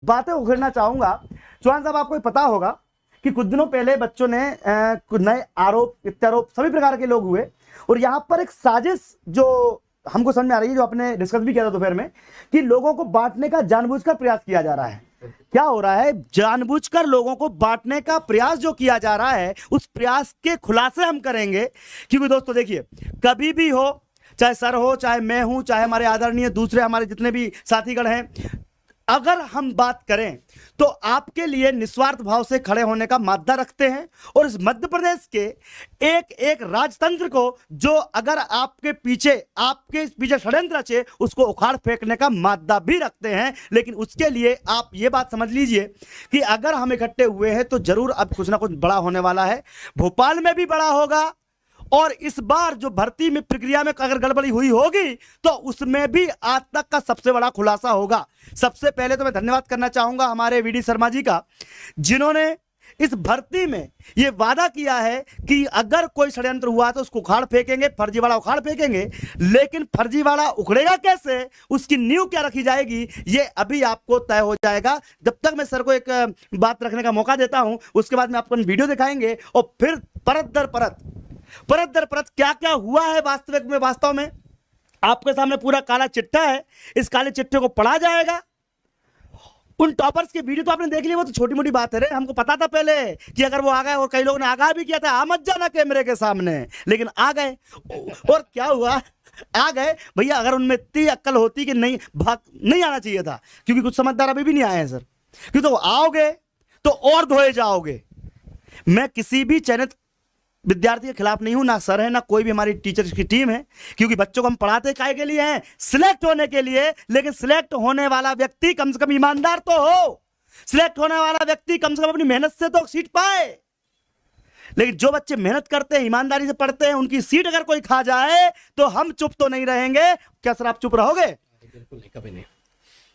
बातें उघेड़ना चाहूंगा। चौहान साहब, आपको पता होगा कि कुछ दिनों पहले बच्चों ने कुछ नए आरोप प्रत्यारोप सभी प्रकार के लोग हुए, और यहां पर एक साजिश जो हमको समझ में आ रही है, जो आपने डिस्कस भी किया था दोपहर में, कि लोगों को बांटने का जानबूझकर प्रयास किया जा रहा है। क्या हो रहा है? जानबूझकर लोगों को बांटने का प्रयास जो किया जा रहा है, उस प्रयास के खुलासे हम करेंगे। क्योंकि दोस्तों देखिए, कभी भी हो, चाहे सर हो, चाहे मैं हूं, चाहे हमारे आदरणीय दूसरे हमारे जितने भी साथीगण हैं, अगर हम बात करें तो आपके लिए निस्वार्थ भाव से खड़े होने का मादा रखते हैं। और इस मध्य प्रदेश के एक एक राजतंत्र को, जो अगर आपके पीछे षड्यंत्र रचे, उसको उखाड़ फेंकने का मादा भी रखते हैं। लेकिन उसके लिए आप ये बात समझ लीजिए कि अगर हम इकट्ठे हुए हैं तो जरूर अब कुछ ना कुछ बड़ा होने वाला है। भोपाल में भी बड़ा होगा, और इस बार जो भर्ती में प्रक्रिया में अगर गड़बड़ी हुई होगी तो उसमें भी आज तक का सबसे बड़ा खुलासा होगा। सबसे पहले तो मैं धन्यवाद करना चाहूंगा हमारे वीडी शर्मा जी का, जिन्होंने इस भर्ती में यह वादा किया है कि अगर कोई षड्यंत्र हुआ तो उसको उखाड़ फेंकेंगे, फर्जीवाड़ा उखाड़ फेंकेंगे। लेकिन फर्जीवाड़ा उखड़ेगा कैसे, उसकी नींव क्या रखी जाएगी, ये अभी आपको तय हो जाएगा। जब तक मैं सर को एक बात रखने का मौका देता हूं, उसके बाद में आपको वीडियो दिखाएंगे और फिर परत दर परत क्या क्या हुआ है वास्तव में आपके सामने पूरा काला चिट्ठा है। इस काले चिट्ठे को पढ़ा जाएगा। उन टॉपर्स की वीडियो तो आपने देख ली, वो तो छोटी मोटी बात है रे। हमको पता था पहले कि अगर वो आ गए, और कई लोगों ने आगाह भी किया था, आ मत जाना कैमरे के सामने, लेकिन आ गए। और क्या हुआ? आ गए भैया। अगर उनमें इतनी अक्ल होती कि नहीं आना चाहिए था, क्योंकि कुछ समझदार अभी भी नहीं आए हैं सर, क्योंकि तो आओगे तो और धोए जाओगे। मैं किसी भी चयनित विद्यार्थी के खिलाफ नहीं हूं, ना सर है, ना कोई भी हमारी टीचर्स की टीम है, क्योंकि बच्चों को हम पढ़ाते काहे के लिए हैं? सिलेक्ट होने के लिए। लेकिन सिलेक्ट होने वाला व्यक्ति कम से कम ईमानदार तो हो, सिलेक्ट होने वाला व्यक्ति कम से कम अपनी मेहनत से तो सीट पाए। लेकिन जो बच्चे मेहनत करते हैं, ईमानदारी से पढ़ते हैं, उनकी सीट अगर कोई खा जाए तो हम चुप तो नहीं रहेंगे। क्या सर आप चुप रहोगे? बिल्कुल नहीं, कभी नहीं।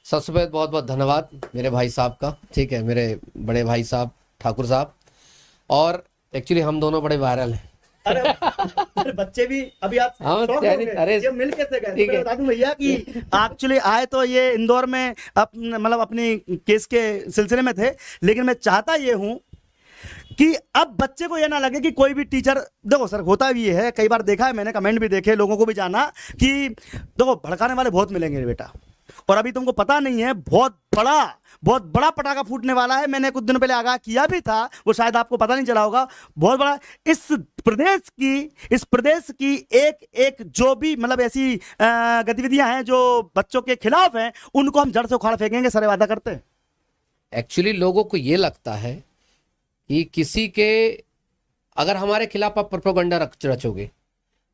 सबसे पहले बहुत बहुत धन्यवाद मेरे भाई साहब का, ठीक है, मेरे बड़े भाई साहब ठाकुर साहब। और एक्चुअली हम दोनों बड़े वायरल हैं। अरे बच्चे भी अभी आप अरे ये मिल कैसे गए? तो बता दूं भैया कि एक्चुअली आए तो ये इंदौर में मतलब अपनी केस के सिलसिले में थे। लेकिन मैं चाहता ये हूं कि अब बच्चे को ये ना लगे कि कोई भी टीचर, देखो सर होता भी है, कई बार देखा है मैंने, कमेंट भी देखे, लोगों को भी जाना कि देखो भड़काने वाले बहुत मिलेंगे बेटा, और अभी तुमको पता नहीं है, बहुत बड़ा पटाखा फूटने वाला है। मैंने कुछ दिनों पहले आगाह किया भी था, वो शायद आपको पता नहीं चला होगा। बहुत बड़ा इस प्रदेश की एक जो भी मतलब ऐसी गतिविधियां हैं जो बच्चों के खिलाफ हैं, उनको हम जड़ से उखाड़ फेंकेंगे सर, वादा करते हैं। एक्चुअली लोगों को ये लगता है कि किसी के अगर हमारे खिलाफ आप प्रोपेगेंडा रचोगे,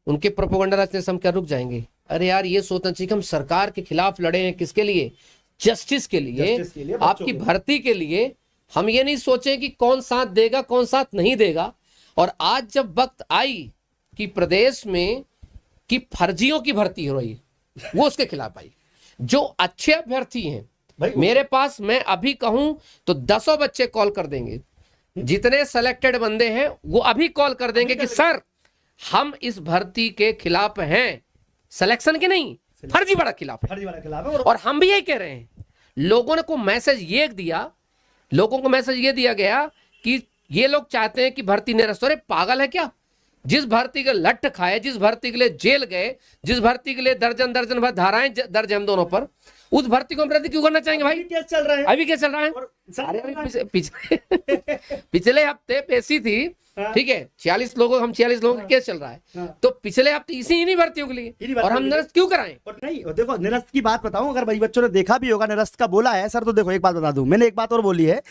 उनके प्रोपेगेंडा रचने से हम क्या रुक जाएंगे? अरे यार, ये सोचना चाहिए कि हम सरकार के खिलाफ लड़े हैं, किसके लिए? जस्टिस के लिए, आपकी भर्ती के लिए। हम ये नहीं सोचे कि कौन साथ देगा कौन साथ नहीं देगा। और आज जब वक्त आई कि प्रदेश में कि फर्जियों की भर्ती हो रही, वो उसके खिलाफ आई। जो अच्छे अभ्यर्थी हैं मेरे पास, मैं अभी कहूं तो 10 बच्चे कॉल कर देंगे, जितने सेलेक्टेड बंदे हैं वो अभी कॉल कर देंगे कि सर हम इस भर्ती के खिलाफ हैं, सिलेक्शन के नहीं, फर्जीवाड़ा खिलाफ है। और हम भी यही कह रहे हैं। लोगों को मैसेज ये दिया गया कि ये लोग चाहते हैं कि भर्ती निरस्त हो। अरे पागल है क्या? जिस भर्ती के लठ खाए, जिस भर्ती के लिए जेल गए, जिस भर्ती के लिए दर्जन भर धाराएं दर्ज हम दोनों पर, उस भर्ती को हम रद्द क्यों करना चाहेंगे भाई? केस चल रहा है अभी केस चल रहा है। अरे पिछले हफ्ते पेशी थी, ठीक है, 46 लोगों का केस चल रहा है। तो पिछले हफ्ते इसी नहीं भर्तियों के लिए, और हम निरस्त क्यों कराएं? और नहीं देखो, निरस्त की बात बताऊं, अगर भाई बच्चों ने देखा भी होगा, निरस्त का बोला है सर, तो देखो एक बात बता दूं, मैंने एक बात और बोली है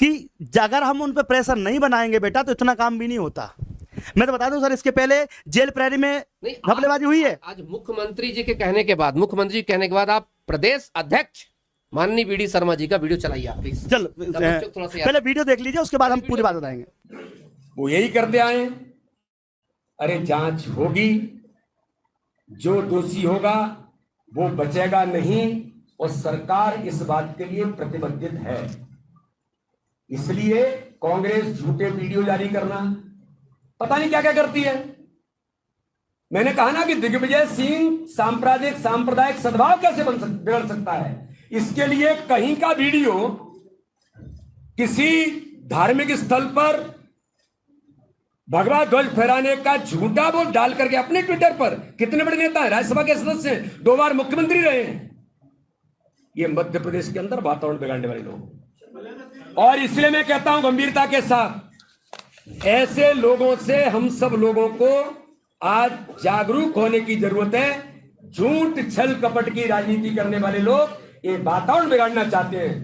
कि अगर हम उन पर प्रेशर नहीं बनाएंगे बेटा, तो इतना काम भी नहीं होता। मैं तो बता दूं सर, इसके पहले जेल प्रहरी में घपलेबाजी हुई है। आज मुख्यमंत्री जी के कहने के बाद आप प्रदेश अध्यक्ष माननीय वीडी शर्मा जी का वीडियो चलाइए आप प्लीज। चल पहले वीडियो देख लीजिए, उसके बाद हम पूरी बात बताएंगे। वो यही करते आए। अरे जांच होगी, जो दोषी होगा वो बचेगा नहीं, और सरकार इस बात के लिए प्रतिबद्ध है। इसलिए कांग्रेस झूठे वीडियो जारी करना, पता नहीं क्या क्या करती है। मैंने कहा ना कि दिग्विजय सिंह सांप्रदायिक सद्भाव कैसे बिगड़ सकता है। इसके लिए कहीं का वीडियो किसी धार्मिक स्थल पर भगवा ध्वज फहराने का झूठा बोल डाल करके अपने ट्विटर पर, कितने बड़े नेता हैं, राज्यसभा के सदस्य हैं, 2 बार मुख्यमंत्री रहे हैं, ये मध्य प्रदेश के अंदर वातावरण बिगाड़ने वाले लोग। और इसलिए मैं कहता हूं गंभीरता के साथ, ऐसे लोगों से हम सब लोगों को आज जागरूक होने की जरूरत है। झूठ छल कपट की राजनीति करने वाले लोग ये वातावरण बिगाड़ना चाहते हैं,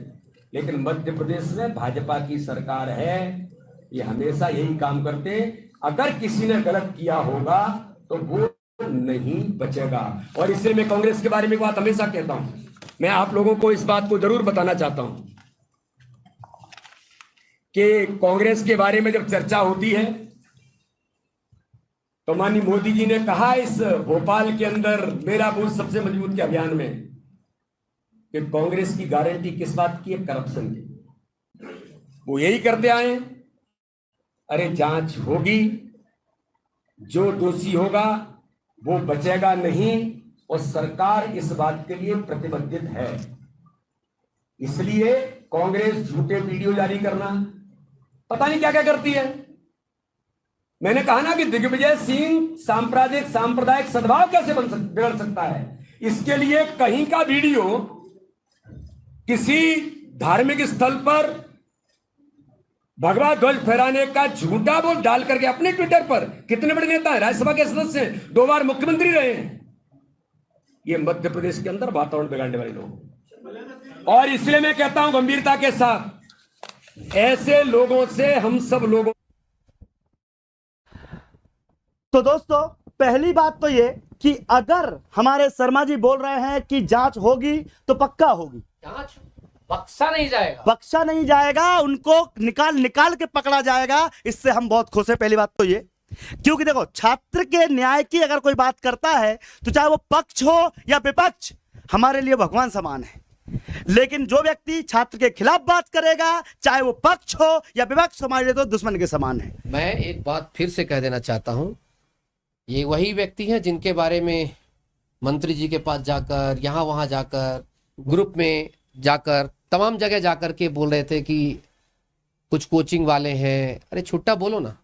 लेकिन मध्य प्रदेश में भाजपा की सरकार है, ये हमेशा यही काम करते हैं। अगर किसी ने गलत किया होगा तो वो नहीं बचेगा। और इसलिए मैं कांग्रेस के बारे में एक बात हमेशा कहता हूं, मैं आप लोगों को इस बात को जरूर बताना चाहता हूं कि कांग्रेस के बारे में जब चर्चा होती है तो माननीय मोदी जी ने कहा इस भोपाल के अंदर मेरा बूथ सबसे मजबूत के अभियान में कि कांग्रेस की गारंटी किस बात की है, करप्शन की। वो यही करते आए, अरे जांच होगी, जो दोषी होगा वो बचेगा नहीं, और सरकार इस बात के लिए प्रतिबद्ध है। इसलिए कांग्रेस झूठे वीडियो जारी करना, पता नहीं क्या क्या करती है। मैंने कहा ना कि दिग्विजय सिंह सांप्रदायिक सद्भाव कैसे बिगड़ सकता है, इसके लिए कहीं का वीडियो किसी धार्मिक स्थल पर भगवा ध्वज फहराने का झूठा बोल डाल करके अपने ट्विटर पर, कितने बड़े नेता हैं, राज्यसभा के सदस्य हैं, 2 बार मुख्यमंत्री रहे हैं, ये मध्य प्रदेश के अंदर वातावरण बिगाड़ने वाले लोग। और इसलिए मैं कहता हूं गंभीरता के साथ, ऐसे लोगों से हम सब लोगों। तो दोस्तों, पहली बात तो ये कि अगर हमारे शर्मा जी बोल रहे हैं कि जांच होगी तो पक्का होगी, जांच बख्शा नहीं जाएगा, बख्शा नहीं जाएगा, उनको निकाल के पकड़ा जाएगा। इससे हम बहुत खुश हैं। पहली बात तो ये, क्योंकि देखो, छात्र के न्याय की अगर कोई बात करता है तो चाहे वो पक्ष हो या विपक्ष, हमारे लिए भगवान समान है। लेकिन जो व्यक्ति छात्र के खिलाफ बात करेगा, चाहे वो पक्ष हो या विपक्ष, हमारे लिए तो दुश्मन के समान है। मैं एक बात फिर से कह देना चाहता हूं, ये वही व्यक्ति हैं जिनके बारे में मंत्री जी के पास जाकर, यहां वहां जाकर, ग्रुप में जाकर, तमाम जगह जाकर के बोल रहे थे कि कुछ कोचिंग वाले हैं। अरे छुट्टा बोलो ना,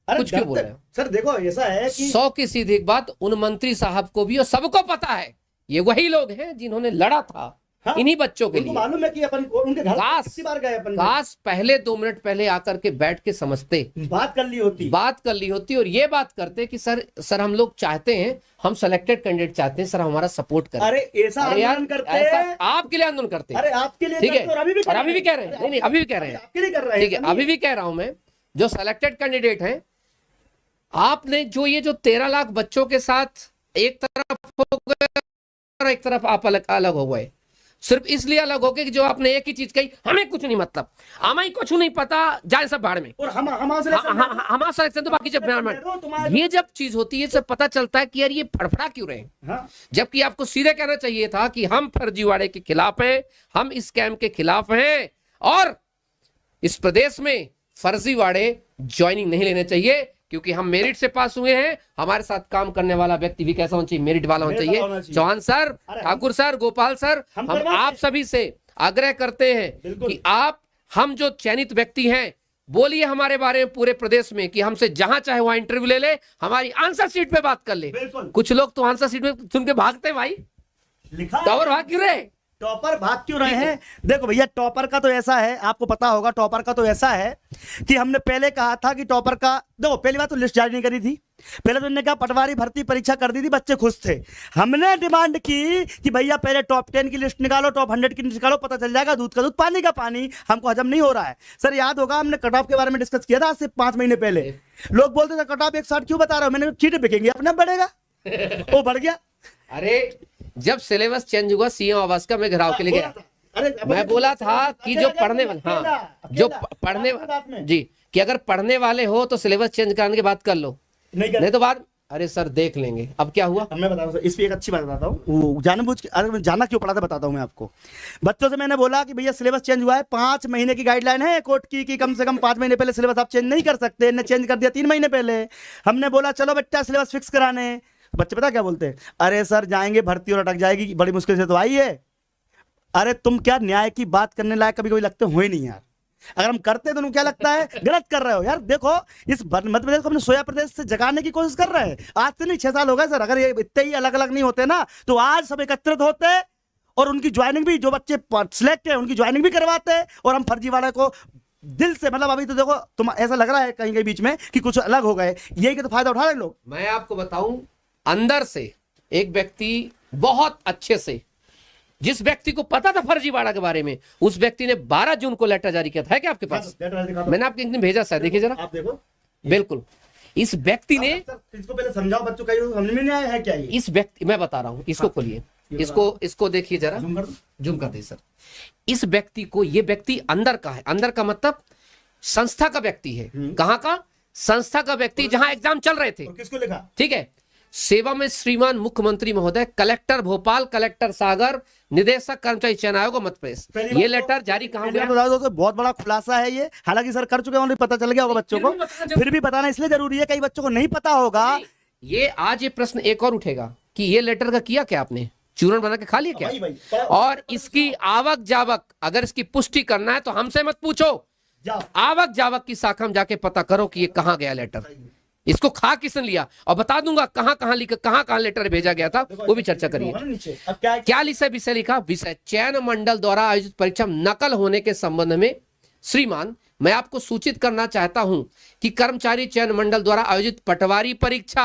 कुछ क्यों बोल रहे हो सर? देखो, ऐसा है कि 100 की सीधी एक बात, उन मंत्री साहब को भी और सबको पता है, ये वही लोग हैं जिन्होंने लड़ा था इन्हीं बच्चों के लिए। मालूम है कि अपन उनके घर कितनी बार गए अपन, काश पहले 2 मिनट पहले आकर के बैठ के समझते, बात कर ली होती और ये बात करते कि सर हम लोग चाहते हैं, हम सिलेक्टेड कैंडिडेट चाहते हैं, सर हमारा सपोर्ट करें। अरे ऐसा आंदोलन करते हैं, आपके लिए आंदोलन करते हैं। अरे आपके लिए, ठीक है, और अभी भी कह रहे हैं, नहीं अभी भी कह रहे हैं, आपके लिए कर रहे हैं। ठीक है, अभी भी कह रहा हूं मैं, जो सिलेक्टेड कैंडिडेट हैं, आपने जो ये जो 13 लाख बच्चों के साथ एक तरफ हो गए और एक तरफ आप अलग हो गए, सिर्फ इसलिए अलग हो गए कि जो आपने एक ही चीज कही, हमें कुछ नहीं मतलब, हमें कुछ नहीं पता, जाए सब भाड़ में, और हमारा सिलेक्शन तो बाकी जब ये जब चीज होती है सब पता चलता है कि यार ये फड़फड़ा क्यों रहे। हाँ? जबकि आपको सीधे कहना चाहिए था कि हम फर्जीवाड़े के खिलाफ हैं, हम इस स्कैम के खिलाफ हैं, और इस प्रदेश में फर्जीवाड़े ज्वाइनिंग नहीं लेने चाहिए, क्योंकि हम मेरिट से पास हुए हैं। हमारे साथ काम करने वाला व्यक्ति भी कैसा होना चाहिए, मेरिट वाला होना चाहिए। Chauhan sir, Thakur sir, Gopal sir, हम आप सभी से आग्रह करते हैं कि हम जो चयनित व्यक्ति हैं, बोलिए हमारे बारे में पूरे प्रदेश में कि हमसे जहां चाहे वहां इंटरव्यू ले ले, हमारी आंसर शीट पे बात कर ले। कुछ लोग तो आंसर शीट में सुन के भागते, भाई टॉपर भाग क्यों रहे, टॉपर भाग क्यों रहे हैं? देखो भैया, टॉपर का तो ऐसा है, आपको पता होगा, टॉपर का तो ऐसा है कि हमने पहले कहा था कि टॉपर का, देखो पहली बात तो लिस्ट जारी नहीं करी थी, पहले तो उन्होंने कहा पटवारी भर्ती परीक्षा कर दी थी, बच्चे खुश थे। हमने डिमांड की कि भैया पहले टॉप 10 की लिस्ट निकालो, टॉप 100 की निकालो, पता चल जाएगा, दूध का दूध पानी का पानी, हमको हजम नहीं हो रहा है। सर याद होगा, हमने कट ऑफ के बारे में डिस्कस किया था आज से 5 महीने पहले। लोग बोलते थे कट ऑफ 160 क्यों बता रहे हो, मैंने चीटें बिकेंगी, अपना बढ़ेगा, वो बढ़ गया। अरे जब सिलेबस चेंज हुआ सीएम आवास का, मैं घेराव के लिए गया, मैं बोला था कि जो पढ़ने वाले, हाँ जो पढ़ने जी, कि अगर पढ़ने वाले हो तो सिलेबस चेंज कराने के बाद कर लो, नहीं तो बाद, अरे सर देख लेंगे। अब क्या हुआ, मैं बता रहा हूँ इस पे एक अच्छी बात बताता हूँ, जानबूझ के, अरे जाना क्यों पड़ा था बताता हूँ मैं आपको। बच्चों से मैंने बोला कि भैया सिलेबस चेंज हुआ है, 5 महीने की गाइडलाइन है कोर्ट की कि कम से कम 5 महीने पहले सिलेबस आप चेंज नहीं कर सकते, इन्हें चेंज कर दिया 3 महीने पहले। हमने बोला चलो बेटा सिलेबस फिक्स कराने, बच्चे पता क्या बोलते हैं, अरे सर जाएंगे भर्ती और अटक जाएगी, बड़ी मुश्किल से तो आई है। अरे तुम क्या न्याय की बात करने लायक कभी कोई लगते हो ही नहीं यार। अगर हम करते हैं तो उनको क्या लगता है गलत कर रहे हो यार। देखो इस मध्य प्रदेश को अपने सोया प्रदेश से जगाने की कोशिश कर रहे हैं। आज से नहीं 6 साल हो गए सर। अगर ये इतने ही अलग अलग नहीं होते ना तो आज सब एकत्रित होते और उनकी ज्वाइनिंग भी, जो बच्चे सिलेक्ट है उनकी ज्वाइनिंग भी करवाते हैं और हम फर्जीवाड़ा को दिल से, मतलब अभी तो देखो तुम ऐसा लग रहा है कहीं कहीं बीच में कि कुछ अलग हो गए, यही का तो फायदा उठा रहे लोग। मैं आपको बताऊं, अंदर से एक व्यक्ति बहुत अच्छे से, जिस व्यक्ति को पता था फर्जीवाड़ा के बारे में, उस व्यक्ति ने 12 जून को लेटर जारी किया था। है क्या आपके पास? मैंने आपको एक दिन भेजा सर, देखिए जरा, आप देखो। बिल्कुल इस व्यक्ति ने, इसको पहले समझाओ बच्चों का, समझ में नहीं आया है क्या ये? इस व्यक्ति, मैं बता रहा हूं, इसको खोलिए, इसको देखिए जरा, जूम कर दे सर। इस व्यक्ति को, ये व्यक्ति अंदर का है, अंदर का मतलब संस्था का व्यक्ति है। कहां का? संस्था का व्यक्ति, जहां एग्जाम चल रहे थे। किसको लिखा? ठीक है। सेवा में श्रीमान मुख्यमंत्री महोदय, कलेक्टर भोपाल, कलेक्टर सागर, निदेशक कर्मचारी चयन आयोग मध्य प्रदेश। ये लेटर जारी कहां हुआ? तो बहुत बड़ा खुलासा है ये, हालांकि सर कर चुके हैं, पता चल गया होगा बच्चों को, फिर भी बताना इसलिए जरूरी है, कई बच्चों को नहीं पता होगा। ये आज ये प्रश्न एक और उठेगा कि ये लेटर का किया क्या आपने, चूर्ण बना के खा लिया क्या? और इसकी आवक जावक, अगर इसकी पुष्टि करना है तो हमसे मत पूछो, आवक जावक की शाखा में जाके पता करो कि ये कहां गया लेटर, इसको खा किसने लिया, और बता दूंगा कहां कहां लिखा, कहां कहां लेटर भेजा गया था, वो भी चर्चा करिए। क्या विषय लिखा? विषय चयन मंडल द्वारा आयोजित परीक्षा में नकल होने के संबंध में श्रीमान मैं आपको सूचित करना चाहता हूं कि कर्मचारी चयन मंडल द्वारा आयोजित पटवारी परीक्षा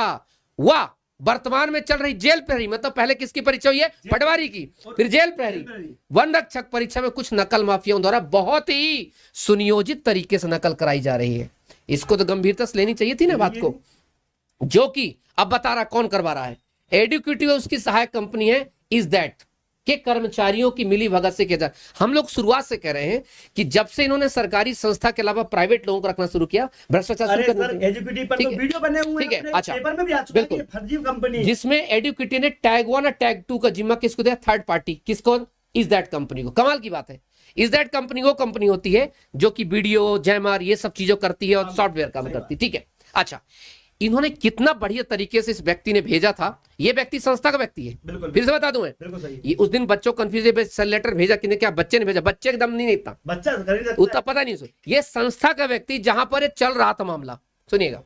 व वर्तमान में चल रही जेल प्रहरी, मतलब पहले किसकी परीक्षा हुई है? पटवारी की, फिर जेल प्रहरी, वन रक्षक परीक्षा में कुछ नकल माफियाओं द्वारा बहुत ही सुनियोजित तरीके से नकल कराई जा रही है। इसको तो गंभीरता से लेनी चाहिए थी ना बात को, जो कि अब बता रहा कौन करवा रहा है। एडुकेटिव उसकी सहायक कंपनी है इज दैट के कर्मचारियों की मिली भगत से किया जाए। हम लोग शुरुआत से कह रहे हैं कि जब से इन्होंने सरकारी संस्था के अलावा प्राइवेट लोगों को रखना शुरू किया, भ्रष्टाचार शुरू कर दिया। एजुकेटिव पर तो वीडियो बने हुए हैं, ठीक है, अच्छा, पेपर में भी आ चुका है, फर्जी कंपनी, जिसमें एडुकेटिव ने टैग 1 और टैग 2 का जिम्मा किसको दिया? Third party. किसको? इज दैट कंपनी को। कमाल की बात है, इज दैट कंपनी वो कंपनी होती है जो कि वीडियो, जैमर, ये सब चीजों करती है और सॉफ्टवेयर काम करती है। ठीक है, अच्छा, इन्होंने कितना बढ़िया तरीके से इस व्यक्ति ने भेजा था। ये व्यक्ति संस्था का व्यक्ति है, फिर से बता दूं मैं, ये उस दिन बच्चों को कंफ्यूज लेटर भेजा कि क्या बच्चे ने भेजा, बच्चे का दम नहीं इतना, उतना पता नहीं। ये संस्था का व्यक्ति, जहां पर ये चल रहा था मामला, सुनिएगा,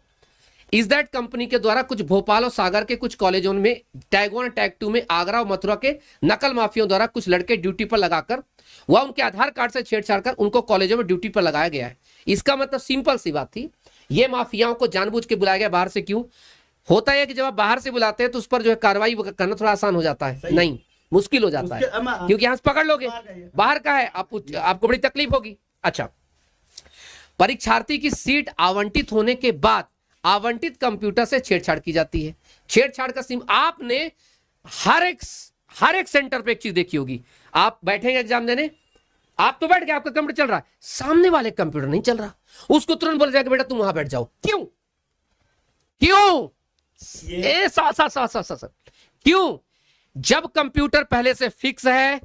इज दैट कंपनी के द्वारा कुछ भोपाल और सागर के कुछ कॉलेजों में टैग 1 और टैग 2 में आगरा और मथुरा के नकल माफियों द्वारा कुछ लड़के ड्यूटी पर लगाकर वह उनके आधार कार्ड से छेड़छाड़ कर उनको कॉलेजों में ड्यूटी पर लगाया गया है। इसका मतलब सिंपल सी बात थी, ये माफियाओं को जानबूझ के बुलाया गया बाहर से। क्यों होता है कि जब आप बाहर से बुलाते हैं तो उस पर जो है कार्रवाई करना थोड़ा आसान हो जाता है, नहीं मुश्किल हो जाता है, क्योंकि यहां से पकड़ लोगे, बाहर का है, आपको बड़ी तकलीफ होगी। अच्छा, परीक्षार्थी की सीट आवंटित होने के बाद आवंटित कंप्यूटर से छेड़छाड़ की जाती है। छेड़छाड़ का सिम आपने हर एक सेंटर पे एक चीज देखी होगी, आप बैठेंगे एग्जाम देने, आप तो बैठ गए, आपका कंप्यूटर चल रहा है, सामने वाले कंप्यूटर नहीं चल रहा, उसको तुरंत बोल जाएगा बेटा तुम वहां बैठ जाओ। क्यों? क्यों? जब कंप्यूटर पहले से फिक्स है,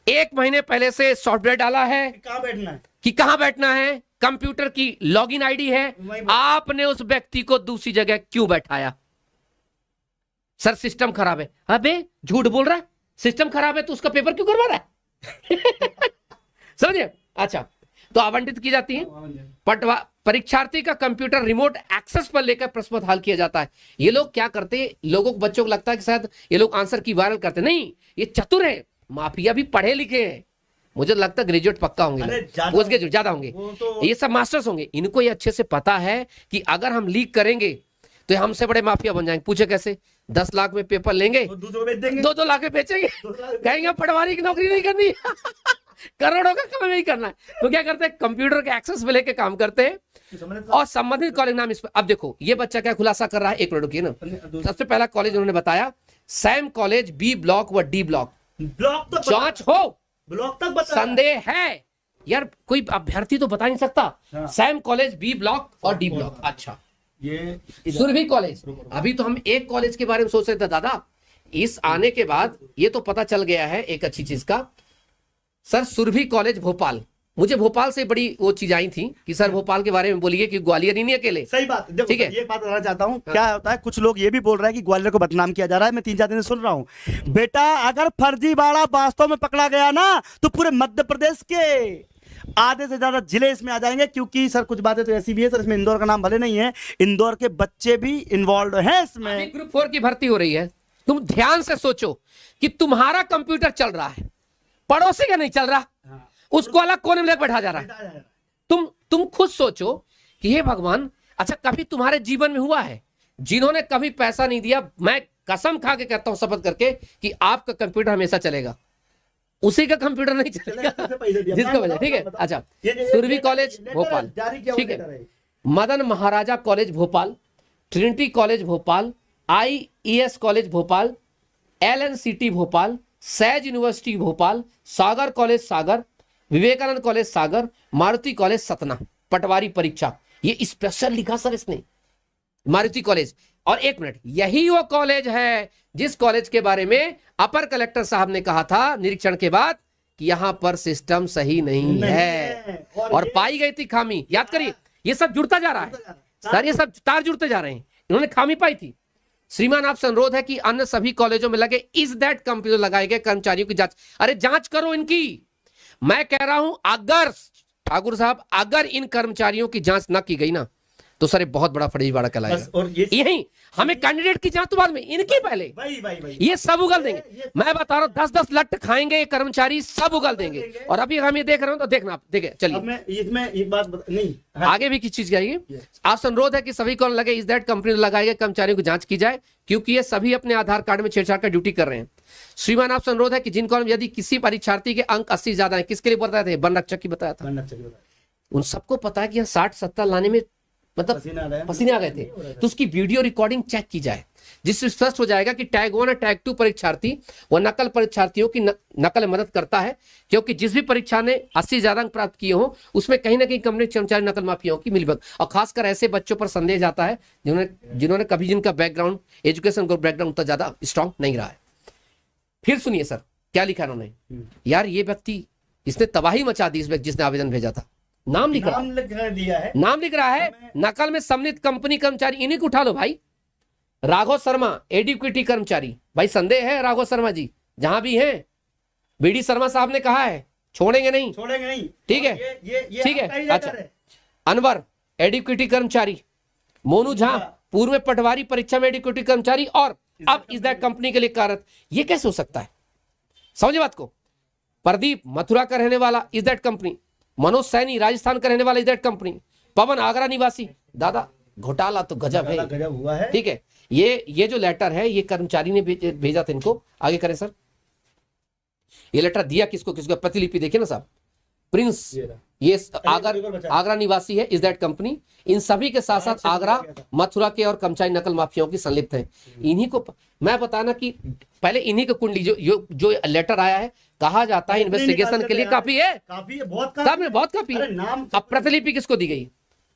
1 महीने पहले से सॉफ्टवेयर डाला है कहां बैठना है, कि कहां बैठना है, कंप्यूटर की लॉगिन आईडी है, आपने उस व्यक्ति को दूसरी जगह क्यों बैठाया? सर सिस्टम खराब है। अबे झूठ बोल रहा है, सिस्टम खराब है तो उसका पेपर क्यों करवा रहा है? समझिए। अच्छा, तो आवंटित की जाती है। परीक्षार्थी का कंप्यूटर रिमोट एक्सेस पर लेकर प्रश्न हल किया जाता है। ये लोग क्या करते हैं, लोगों को, बच्चों को लगता है कि शायद ये लोग आंसर की वायरल करते, नहीं, ये चतुर है, माफिया भी पढ़े लिखे हैं, मुझे लगता है ग्रेजुएट पक्का होंगे, ज्यादा होंगे, ये सब मास्टर्स होंगे। इनको ये अच्छे से पता है कि अगर हम लीक करेंगे तो हमसे बड़े माफिया बन जाएंगे। पूछे कैसे? 10 लाख में पेपर लेंगे, 2-2 लाख में बेचेंगे, कहेंगे पटवारी की नौकरी नहीं करनी, करोड़ों का काम नहीं करना है। तो क्या करते हैं, कंप्यूटर के एक्सेस में लेके काम करते हैं और संबंधित कॉलेज नाम इस पर। अब देखो ये बच्चा क्या खुलासा कर रहा है, एक मिनट रुकिए ना। सबसे पहला कॉलेज उन्होंने बताया सैम कॉलेज, बी ब्लॉक व डी ब्लॉक, जांच हो, ब्लॉक तक संदेह है यार, कोई अभ्यर्थी तो बता नहीं सकता। सैम कॉलेज, बी ब्लॉक और डी ब्लॉक। अच्छा, ये सुरभि कॉलेज, अभी तो हम एक कॉलेज के बारे में सोच रहे थे दादा, इस आने के बाद ये तो पता चल गया है एक अच्छी चीज का। सर सुरभि कॉलेज भोपाल, मुझे भोपाल से बड़ी वो चीज आई थी कि सर भोपाल के बारे में बोलिए कि ग्वालियर ही नहीं अकेले। सही बात, ठीक है, ये बात बताना चाहता हूँ। क्या होता है, कुछ लोग ये भी बोल रहे हैं कि ग्वालियर को बदनाम किया जा रहा है, मैं 3-4 दिन से सुन रहा हूँ। बेटा अगर फर्जीवाड़ा वास्तव में पकड़ा गया ना तो पूरे मध्य प्रदेश के आधे से ज्यादा जिले इसमें आ जाएंगे, क्योंकि सर कुछ बातें तो ऐसी भी है सर, इसमें इंदौर का नाम भले नहीं है, इंदौर के बच्चे भी इन्वॉल्व हैं इसमें। ग्रुप 4 की भर्ती हो रही है, तुम ध्यान से सोचो कि तुम्हारा कंप्यूटर चल रहा है, पड़ोसी का नहीं चल रहा, उसको अलग कोने में बैठा जा रहा है। तुम खुद सोचो कि हे भगवान, अच्छा कभी तुम्हारे जीवन में हुआ है जिन्होंने कभी पैसा नहीं दिया, मैं कसम खा के कहता हूं शपथ करके कि आपका कंप्यूटर हमेशा चलेगा, उसी का कंप्यूटर नहीं चलेगा जिसका वजह, ठीक है। अच्छा, सुरभि कॉलेज भोपाल, ठीक है, Madan Maharaja college Bhopal, Trinity college Bhopal, IES college Bhopal, LNCT Bhopal, Sage university Bhopal, Sagar college Sagar, Vivekanand college Sagar, Maruti college Satna, Patwari परीक्षा, ये स्पेशल लिखा सर इसने, मारुति कॉलेज। और एक मिनट, यही वो कॉलेज है जिस कॉलेज के बारे में अपर कलेक्टर साहब ने कहा था निरीक्षण के बाद कि यहां पर सिस्टम सही नहीं है और पाई गई थी खामी। याद करिए, ये सब जुड़ता जा रहा है सर, ये सब तार जुड़ते जा रहे हैं, इन्होंने खामी पाई थी। श्रीमान आपसे अनुरोध है कि अन्य सभी कॉलेजों में लगे इज दैट कंप्यूटर लगाए गए कर्मचारियों की जांच, अरे जांच करो इनकी। मैं कह रहा हूं अगर ठाकुर साहब, अगर इन कर्मचारियों की जांच ना की गई ना तो सर बहुत बड़ा फर्जीवाड़ा कहलाएगा। और यही हमें कैंडिडेट की जांच तो बाद में, इनकी पहले भाई ये सब उगल देंगे। मैं बता रहा हूं 10-10 लट खाएंगे ये कर्मचारी, सब उगल देंगे। और अभी हम ये देख रहे हो तो देखना आप, देखिए चलिए मैं इसमें एक बात नहीं, आगे भी किस चीज की आएगी। आपसे अनुरोध है कि सभी को लगे इस दैट कंपनी लगाए गए कर्मचारियों की जांच की जाए, क्योंकि ये सभी अपने आधार कार्ड में छेड़छाड़ का ड्यूटी कर रहे हैं। श्रीमान आपसे अनुरोध है कि जिन कॉलम यदि किसी परीक्षार्थी के अंक 80 ज्यादा है, किसके लिए बताया था, वन रक्षक की बताया था, उन सबको पता है कि 60-70 लाने में मतलब पसीने आ गए थे, तो उसकी वीडियो रिकॉर्डिंग चेक की जाए, जिससे स्पष्ट हो जाएगा कि टैग 1 और टैग 2 परीक्षार्थी व नकल परीक्षार्थियों की नकल में मदद करता है, क्योंकि जिस भी परीक्षा ने 80 ज्यादा अंक प्राप्त किए हो उसमें कहीं ना कहीं कंपनी कर्मचारी नकल माफियाओं की मिलीभगत, और खासकर ऐसे बच्चों पर संदेह जाता है जिन्होंने कभी जिनका बैकग्राउंड एजुकेशन बैकग्राउंड उतना ज्यादा स्ट्रांग नहीं रहा है। फिर सुनिए सर क्या लिखा इन्होंने, यार ये व्यक्ति, इसने तबाही मचा दी, इस व्यक्ति जिसने आवेदन भेजा था, नाम लिख रहा है नकल में सम्मिलित कंपनी कर्मचारी, इन्हीं को उठा लो भाई। राघव शर्मा एडिक्विटी कर्मचारी, भाई संदेह है राघव शर्मा जी जहां भी हैं, BD शर्मा साहब ने कहा है छोड़ेंगे नहीं, ठीक है, ठीक है। अच्छा, अनवर एडिक्विटी कर्मचारी, मोनू झा पूर्व में पटवारी परीक्षा में एडिक्विटी कर्मचारी और अब इस दैट कंपनी के लिए कार्यरत, ये कैसे हो सकता है, समझे बात को। प्रदीप मथुरा का रहने वाला इस दैट कंपनी, मनोज सैनी राजस्थान का रहने वाला इस दैट कंपनी, पवन आगरा निवासी। दादा घोटाला तो गजब है, गजब हुआ है, ठीक है। ये जो लेटर है ये कर्मचारी ने भेजा था इनको, आगे करें सर। ये लेटर दिया किसको किसको, प्रतिलिपि देखिए ना साहब, प्रिंस, ये आगरा निवासी है इस दैट कंपनी, इन सभी के साथ साथ आगरा मथुरा के और कर्मचारी नकल माफियाओं की संलिप्त है। इन्हीं को मैं बताना कि पहले इन्हीं की कुंडली जो लेटर आया है, कहा जाता है इन्वेस्टिगेशन के लिए काफी है, बहुत काफी है। अब प्रतिलिपि किसको दी गई,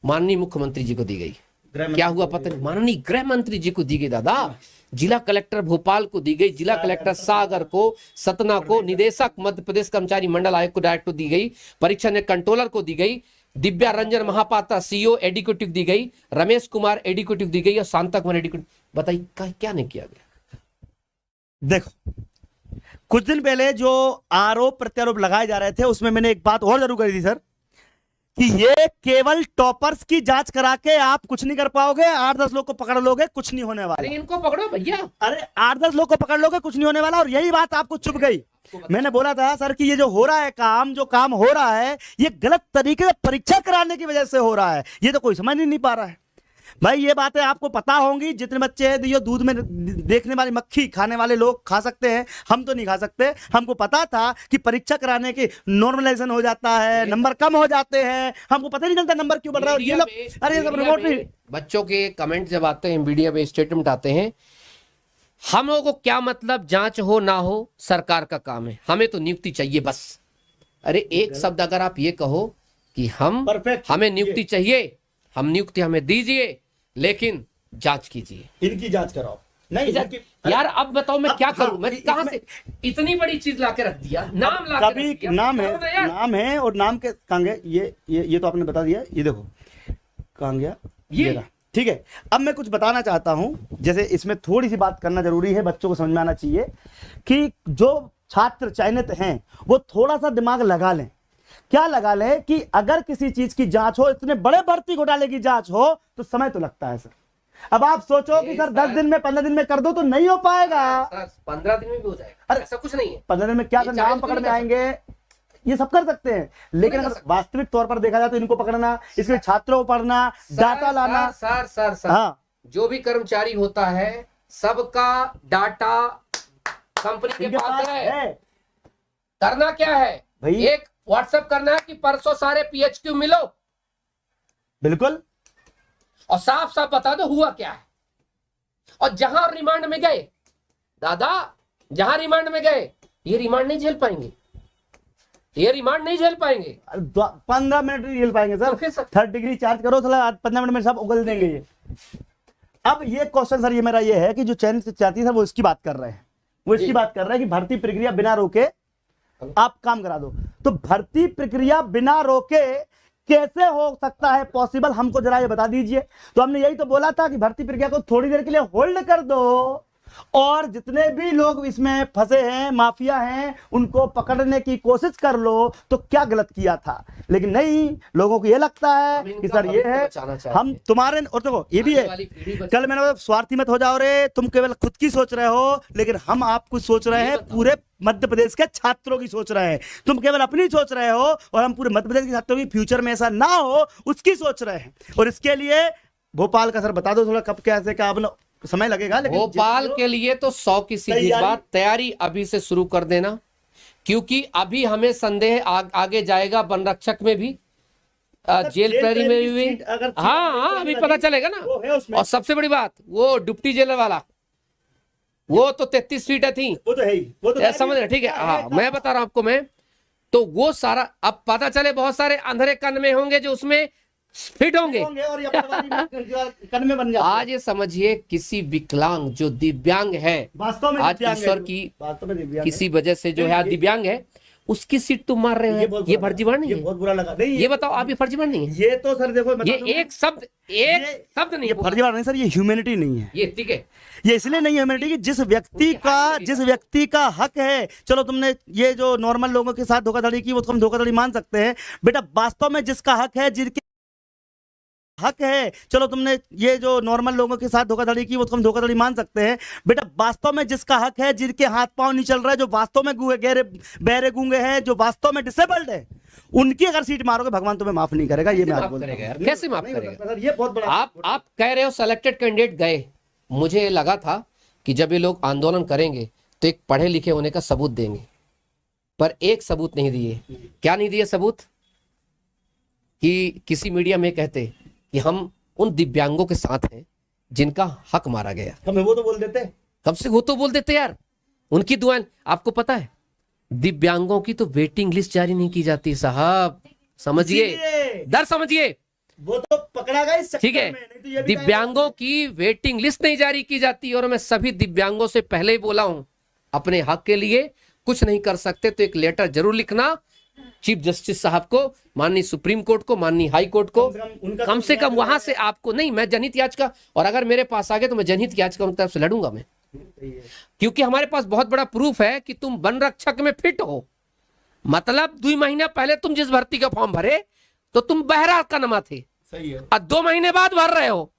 माननीय मुख्यमंत्री जी को दी गई, क्या हुआ पता नहीं, माननीय गृह मंत्री जी को दी गई दादा, जिला कलेक्टर भोपाल को दी गई, जिला कलेक्टर सागर को, सतना को, निदेशक मध्य प्रदेश कर्मचारी मंडल आयोग को डायरेक्ट को दी गई, परीक्षा ने कंट्रोलर को दी गई, दिव्या रंजन महापात्रा CEO एडिक्यूटिव दी गई, रमेश कुमार एडिक्यूटिव दी गई और शांता कुमार एडिक्यूटिव। बताइए क्या नहीं किया गया। देखो कुछ दिन पहले जो आरोप प्रत्यारोप लगाए जा रहे थे उसमें मैंने एक बात और जरूर करी थी सर, कि ये केवल टॉपर्स की जांच करा के आप कुछ नहीं कर पाओगे, 8-10 लोग को पकड़ लोगे कुछ नहीं होने वाला। इनको पकड़ो भैया, अरे 8-10 लोग को पकड़ लोगे कुछ नहीं होने वाला। और यही बात आपको चुभ गई। मैंने बोला था सर कि ये जो हो रहा है काम, जो काम हो रहा है ये गलत तरीके से परीक्षा कराने की वजह से हो रहा है, ये तो कोई समझ नहीं पा रहा है। भाई ये बातें आपको पता होंगी, जितने बच्चे हैं ये दूध में देखने वाली मक्खी खाने वाले लोग खा सकते हैं, हम तो नहीं खा सकते। हमको पता था कि परीक्षा कराने के नॉर्मलाइजेशन हो जाता है, नंबर कम हो जाते हैं, हमको पता नहीं चलता नंबर क्यों बढ़ रहा है। ये लोग अरे ये सब रिपोर्ट नहीं, बच्चों के कमेंट जब आते हैं, मीडिया में स्टेटमेंट आते हैं, हम लोगों को क्या मतलब, जांच हो ना हो सरकार का काम है, हमें तो नियुक्ति चाहिए बस। अरे एक शब्द अगर आप ये कहो कि हमें नियुक्ति चाहिए, हम नियुक्ति हमें दीजिए लेकिन जांच कीजिए, इनकी जांच कराओ। नहीं यार अब बताओ मैं क्या करूं, मैं कहां से इतनी बड़ी चीज लाके रख दिया, नाम ला के रख दिया। नाम है और नाम के कहां गए, ये तो आपने बता दिया, ये देखो कहां गया ये, ठीक है। अब मैं कुछ बताना चाहता हूं, जैसे इसमें थोड़ी सी बात करना जरूरी है, बच्चों को समझ में आना चाहिए कि जो छात्र चयनित हैं वो थोड़ा सा दिमाग लगा लें। क्या लगा ले कि अगर किसी चीज की जांच हो, इतने बड़े भर्ती घोटाले की जांच हो, तो समय तो लगता है सर। अब आप सोचो कि सर 10 दिन में 15 दिन में कर दो तो नहीं हो पाएगा। सर 15 दिन में भी हो जाएगा, अरे ऐसा कुछ नहीं है। 15 दिन में क्या ये सर, चाहे नाम तो पकड़ नहीं में कर आएंगे, ये सब कर सकते हैं, लेकिन नहीं कर अगर सकते। वास्तविक तौर पर देखा जाए तो इनको पकड़ना, इसके छात्रों को पढ़ना, डाटा लाना। सर हाँ जो भी कर्मचारी होता है सबका डाटा कंपनी के इनके पास पास है। है करना क्या है भाई, एक व्हाट्सएप करना है कि परसों सारे पीएचक्यू मिलो बिल्कुल। और साफ साफ बता दो हुआ क्या है। और जहां रिमांड में गए दादा, जहां रिमांड में गए, ये रिमांड नहीं झेल पाएंगे, ये रिमांड नहीं झेल पाएंगे। 15 मिनट नहीं झेल पाएंगे तो सर। फिर सर 3rd डिग्री चार्ज करो साला, 15 मिनट में सब उगल देंगे ये। अब ये क्वेश्चन सर, ये मेरा ये है कि जो चयन चाहती है सर, वो इसकी बात कर रहे हैं, वो इसकी जी। बात कर रहे हैं कि भर्ती प्रक्रिया बिना रोके आप काम करा दो। तो भर्ती प्रक्रिया बिना रोके कैसे हो सकता है पॉसिबल, हमको जरा ये बता दीजिए। तो हमने यही तो बोला था कि भर्ती प्रक्रिया को थोड़ी देर के लिए होल्ड कर दो, और जितने भी लोग इसमें फंसे हैं, माफिया हैं, उनको पकड़ने की कोशिश कर लो। तो क्या गलत किया था, लेकिन नहीं, लोगों को ये लगता है हम कि इनका सर ये भविष्य है, बचाना चाहते हम हैं। तुम्हारे, और देखो ये भी आने है, वाली पीढ़ी बच- कल मैंने बोला स्वार्थी मत हो जाओ रे, तुम केवल खुद की सोच रहे हो, लेकिन हम आपको सोच रहे हैं, पूरे मध्य प्रदेश के छात्रों की सोच रहे हैं। तुम केवल अपनी सोच रहे हो, और हम पूरे मध्य प्रदेश के छात्रों की फ्यूचर में ऐसा ना हो उसकी सोच रहे हैं। और इसके लिए भोपाल का सर बता दो थोड़ा, कब कैसे का, अपना समय लगेगा, लेकिन भोपाल जितना- के लिए तो 100 की सीधी तैयारी- बात, तैयारी अभी से शुरू कर देना, क्योंकि अभी हमें संदेह आगे जाएगा वन रक्षक में भी, जेल प्रहरी में भी। सीट अगर हाँ अभी पता चलेगा ना। वो है उसमें, और सबसे बड़ी बात, वो डिप्टी जेलर वाला, वो तो 33 सीटें थी, वो तो है ही, वो तो समझ रहे, ठीक है। हाँ मैं बता रहा हूं आपको, मैं तो वो सारा अब पता चले, बहुत सारे अंधेरे कन में होंगे जो उसमें फिट होंगे। और ये पटवारी कन में बन जाते हैं। आज ये समझिए, किसी विकलांग जो दिव्यांग है, वास्तव में आज दिव्यांग है ईश्वर जो, की वास्तव में दिव्यांग है। किसी वजह से जो है आज दिव्यांग है, उसकी सीट तुम मार रहे हो, बहुत ये बुरा फर्जीवाड़ा लगा, नहीं ये है। बहुत बुरा लगा। नहीं, ये बताओ आप, ये फर्जीवाड़ा नहीं है। ये तो सर देखो, ये एक शब्द नहीं ये बोला। फर्जीवाड़ा नहीं सर, ये ह्यूमैनिटी नहीं है। ये ठीक है, ये इसलिए नहीं ह्यूमैनिटी कि जिस व्यक्ति का हक है, चलो तुमने ये जो नॉर्मल लोगों के साथ धोखाधड़ी की, वो तो हम धोखाधड़ी मान सकते हैं। बेटा वास्तव में जिसका हक है, जिनके हक है, चलो तुमने ये जो नॉर्मल लोगों के साथ धोखाधड़ी की, वो तो हम धोखाधड़ी मान सकते हैं। बेटा वास्तव में जिसका हक है, जिनके हाथ पांव नहीं चल रहा है, जो वास्तव में बहरे गूंगे हैं, जो वास्तव में डिसेबल्ड है, उनकी अगर सीट मारोगे, भगवान तुम्हें माफ नहीं करेगा। ये मैं आज माफ बोलता करेगा हूं। यार, कैसे माफ नहीं करेगा? होता सर, ये बहुत बड़ा आप कह रहे हो सिलेक्टेड कैंडिडेट गए, मुझे लगा था कि जब ये लोग आंदोलन करेंगे तो एक पढ़े लिखे होने का सबूत देंगे, पर एक सबूत नहीं दिए। क्या नहीं दिए सबूत? कि किसी मीडिया में कहते कि हम उन दिव्यांगों के साथ हैं जिनका हक मारा गया। हमें वो तो बोल देते, कब से वो तो बोल देते यार, उनकी दुआएं। आपको पता है दिव्यांगों की तो वेटिंग लिस्ट जारी नहीं की जाती साहब, समझिए, इसीलिए दर समझिए, वो तो पकड़ा गया इस चक्कर ठीक है। में, नहीं तो ये भी दिव्यांगों की वेटिंग लिस्ट नहीं जारी की जाती। और मैं सभी दिव्यांगों से पहले ही बोला हूं, अपने हक के लिए कुछ नहीं कर सकते तो एक लेटर जरूर लिखना चीफ जस्टिस साहब को, माननीय सुप्रीम कोर्ट को, माननीय हाई कोर्ट को, कम से कम वहां से आपको नहीं, मैं जनहित याचिका, और अगर मेरे पास आ गए तो मैं जनहित याचिका उनकी तरफ से लड़ूंगा मैं, क्योंकि हमारे पास बहुत बड़ा प्रूफ है कि तुम वन रक्षक में फिट हो। मतलब 2 महीने पहले तुम जिस भर्ती का फॉर्म भरे तो तुम बहरा का नमा थे, सही है, और 2 महीने बाद भर रहे हो,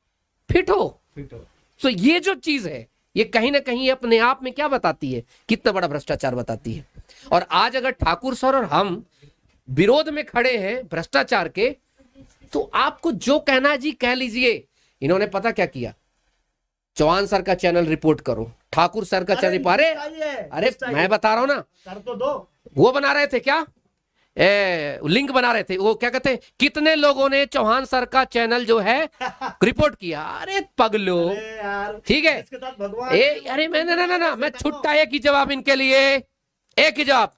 फिट हो। फिट हो। तो ये जो चीज है, ये कहीं ना कहीं अपने आप में क्या बताती है, कितना बड़ा भ्रष्टाचार बताती है। और आज अगर ठाकुर सर और हम विरोध में खड़े हैं भ्रष्टाचार के, तो आपको जो कहना है जी कह लीजिए। इन्होंने पता क्या किया, चौहान सर का चैनल रिपोर्ट करो, ठाकुर सर का चैनल, अरे मैं बता रहा हूं ना, कर तो दो। वो बना रहे थे क्या, लिंक बना रहे थे, वो क्या कहते हैं, कितने लोगों ने चौहान सर का चैनल जो है रिपोर्ट किया। अरे पगलो, अरे यार, ठीक है। इसके साथ भगवान, अरे मैं ना मैं छुट्टा एक ही जवाब इनके लिए, एक ही जवाब,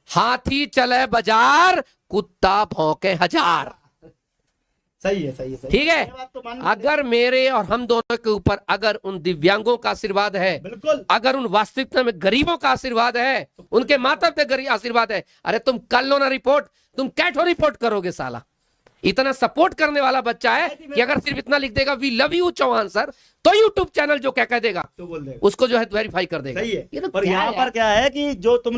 हाथी चले बाजार, कुत्ता भौंके हजार। सही है, सही है, सही ठीक है। ये बात तो मान अगर मेरे और हम दोनों के ऊपर अगर उन दिव्यांगों का आशीर्वाद है, बिल्कुल, अगर उन वास्तविकता में गरीबों का आशीर्वाद है, उनके माता पिता का आशीर्वाद है, अरे तुम कर लो ना रिपोर्ट, तुम कैठो रिपोर्ट करोगे साला, इतना सपोर्ट करने वाला बच्चा है कि अगर सिर्फ इतना लिख देगा we love you Chauhan sir, तो यूट्यूब चैनल जो क्या कह देगा तो बोल देगा, उसको जो है वेरीफाई कर देगा। सही है। ये तो और क्या यहाँ है पर क्या है कि जो तुम